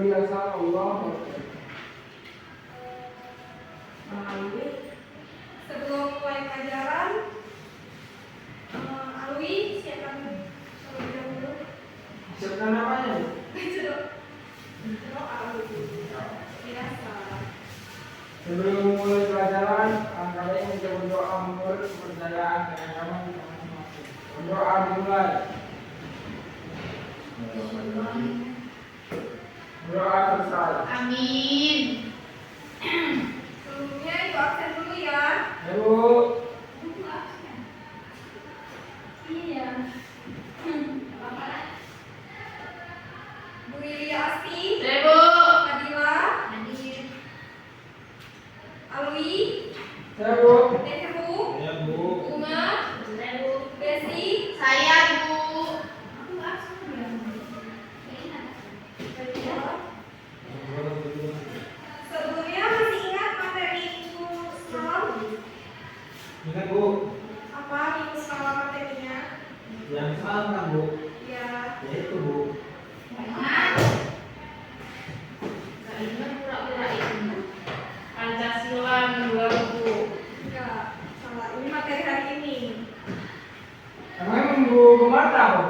biasa Allah. Sebelum mulai pelajaran, Alwi siapkan terlebih dahulu. Siapkan apanya? Alwi. Biasa. Sebelum mulai pelajaran, kalian bisa berdoa menurut kepercayaan dan agama masing-masing. Berdoa dimulai. Berdoa selesai. Amin. Sebelumnya ibu absen dulu ya. Ibu. Buku absen. Iya. Bu Lilia Asti. Ibu. Nadila. Hadir. Alwi. Ibu. Nehru. Ya, Bu. Bunga. Ibu. Desi. Saya Bu. Aku absen ya. Sebelumnya masih ingat materi minggu semalam? Ingat, Bu. Apa minggu semalam materinya? Yang salah kan, Bu? Ya. Ya itu, Bu. Ingat. Gak ingat pura-pura itu. Pancasila minggu lalu Bu. Enggak, salah. Ini materi hari ini Emang minggu kemana, Bu?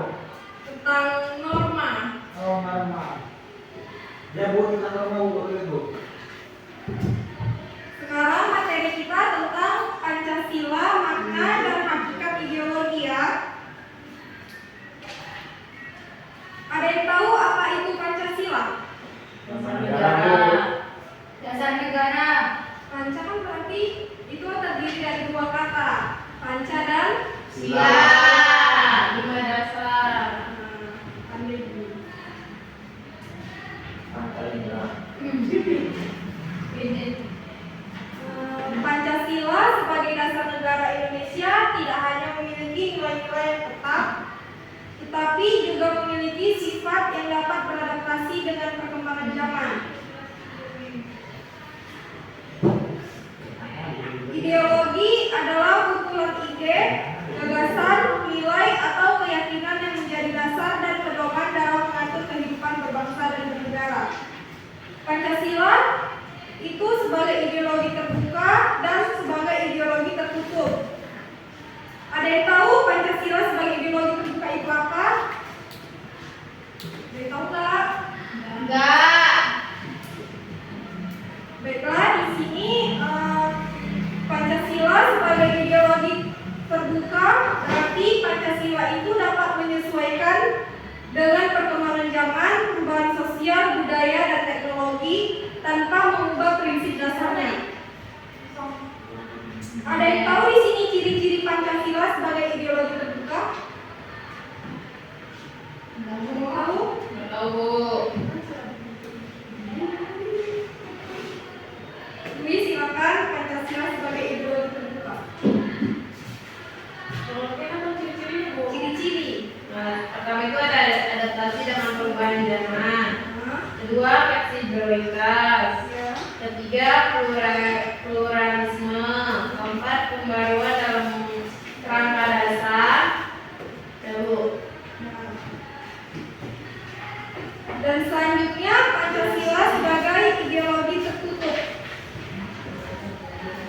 tentang norma. Oh, norma. Ya, Bu, kita norma, Bu. Sekarang materi kita tentang Pancasila, makna dan hakikat ideologi ya. Ada yang tahu apa itu Pancasila? Dasar negara. Panca kan berarti itu terdiri dari dua kata, panca dan Sila. Lima dasar. pandai Bu. Pancasila sebagai dasar negara Indonesia tidak hanya memiliki nilai-nilai yang tetap, tetapi juga memiliki sifat yang dapat beradaptasi dengan perkembangan zaman. Ideologi adalah kumpulan ide, gagasan, nilai atau keyakinan yang menjadi dasar dan pedoman dalam mengatur kehidupan berbangsa dan bernegara. Pancasila itu sebagai ideologi terbuka dan sebagai ideologi tertutup. Ada yang tahu Pancasila sebagai ideologi terbuka itu apa? Ada yang tahu nggak? Enggak. Baiklah, di sini Pancasila sebagai ideologi terbuka berarti Pancasila itu dapat menyesuaikan dengan perkembangan zaman, perubahan sosial, budaya, dan teknologi tanpa mengubah prinsip dasarnya. Ada yang tahu di sini ciri-ciri Pancasila sebagai ideologi terbuka? Mau tahu? Enggak tahu Bu. Dwi, silakan Pancasila sebagai ideologi terbuka. Ciri-ciri. Pertama itu ada adaptasi dengan perubahan zaman. Kedua, fleksibilitas. Ya. Ketiga, pluralisme. Keempat, pembaruan dalam kerangka dasar. Dan selanjutnya Pancasila sebagai ideologi tertutup.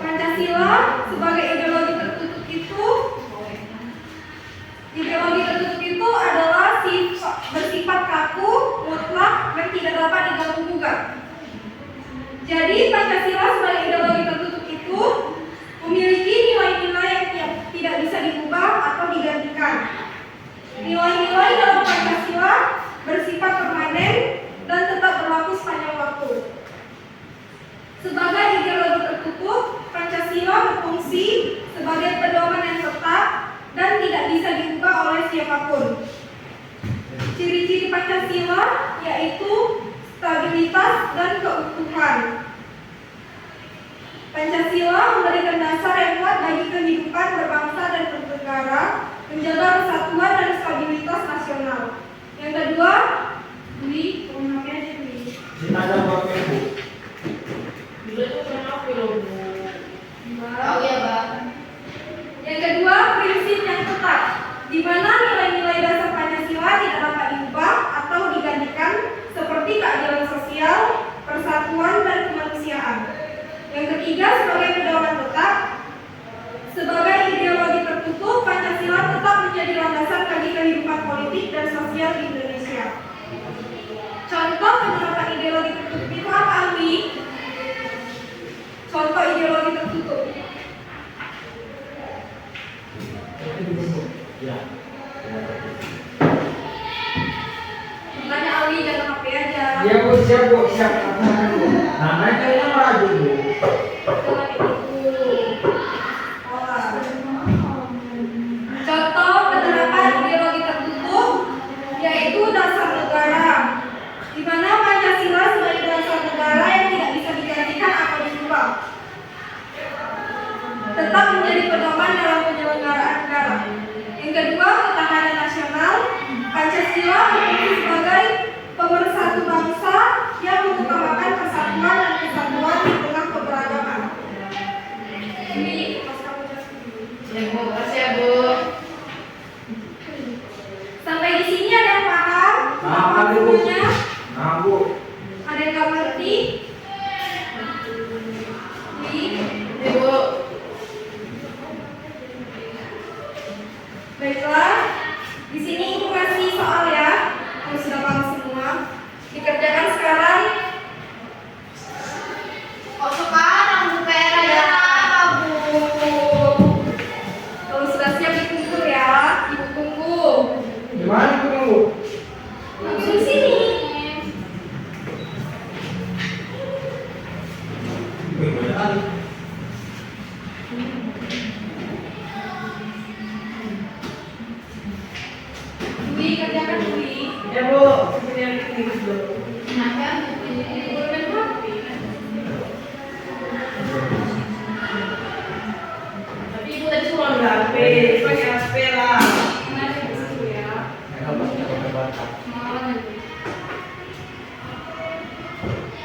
Pancasila sebagai ideologi tertutup itu adalah bersifat kaku, mutlak, dan tidak dapat diganggu-gugat. Jadi Pancasila sebagai ideologi tertutup itu memiliki nilai-nilai yang tidak bisa diubah atau digantikan. Nilai-nilai dalam Pancasila bersifat permanen dan tetap berlaku sepanjang waktu. Sebagai ideologi tertutup, Pancasila berfungsi sebagai pedoman yang tetap dan tidak bisa diubah oleh siapapun. Ciri-ciri Pancasila yaitu stabilitas dan keutuhan. Pancasila memberikan dasar yang kuat bagi kehidupan berbangsa dan bernegara, menjaga persatuan dan stabilitas nasional. Yang kedua, Dwi, ngomongnya aja Dwi. Kita ada berapa, Bu? Dulu itu pernah aku loh Bu. Tahu ya Bang. Yang kedua, prinsip yang tetap, di mana nilai-nilai dasar Pancasila tidak dapat diubah atau digantikan seperti keadilan sosial, Yang ketiga, sebagai pedoman tetap, sebagai ideologi tertutup, Pancasila tetap menjadi landasan bagi kehidupan politik dan sosial di Indonesia. Contoh penerapan ideologi tertutup itu apa, Alwi? Contoh ideologi tertutup. Tanya Alwi, jangan HP aja. Iya Bu, siap Bu, siap. Nah, mereka ini maju Bu. Jangan itu. Contoh penerapan ideologi tertutup yaitu dasar negara, di mana Pancasila sebagai dasar negara yang tidak bisa digantikan atau dirubah, tetap menjadi pedoman dalam penyelenggaraan negara. Yang kedua, ketahanan nasional. Pancasila berfungsi sebagai pemersatu bangsa yang mengutamakan persatuan dan kesatuan di tengah keberagaman. Ini pas kamu jelasin dulu. Ya Bu, kasih ya Bu. Sampai di sini ada yang paham? Paham, Bu. Semuanya? Nah Bu, Ada yang nggak ngerti? Ya Bu. Baiklah, di sini ibu kasih soal ya. Kalau sudah paham semua, dikerjakan sekarang. Oh sekarang Bu PR ya Bu. Kalau sudah siap dikumpul ya, ibu tunggu. gimana Bu tunggu? Langsung di sini. Dwi, kerjakan Dwi. Ya Bu, seperti yang ini dulu. Kenapa? Boleh HP. Tapi Ibu tadi suruh ambil HP, pakai HP lah. Mana di situ ya?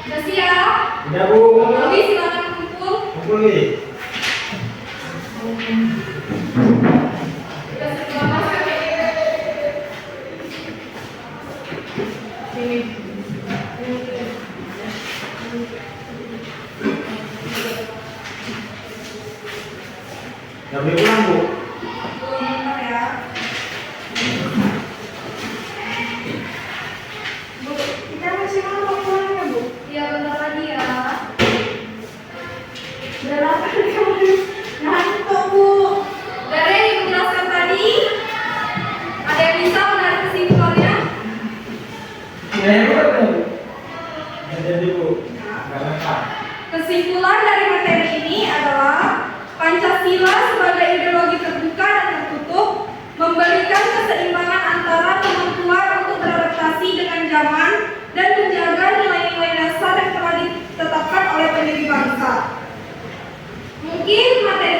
Sudah siap? Udah Bu. Dwi, silakan kumpul. Kumpul nih. Sudah setelah masuk. Ini. Udah boleh pulang Bu. Bentar ya. Bu, kita masih mau pulang ya Bu? Iya, bentar lagi ya. Udah lapar kamu. Ngantuk Bu. Dari yang Ibu jelaskan tadi, ada yang bisa menarik kesimpulannya? Ya Bu. Ya jadi Bu. Gak lengkap. Kesimpulan dari materi ini adalah Pancasila sebagai ideologi terbuka dan tertutup memberikan keseimbangan antara kemampuan untuk beradaptasi dengan zaman dan menjaga nilai-nilai dasar yang telah ditetapkan oleh pendiri bangsa. Mungkin materi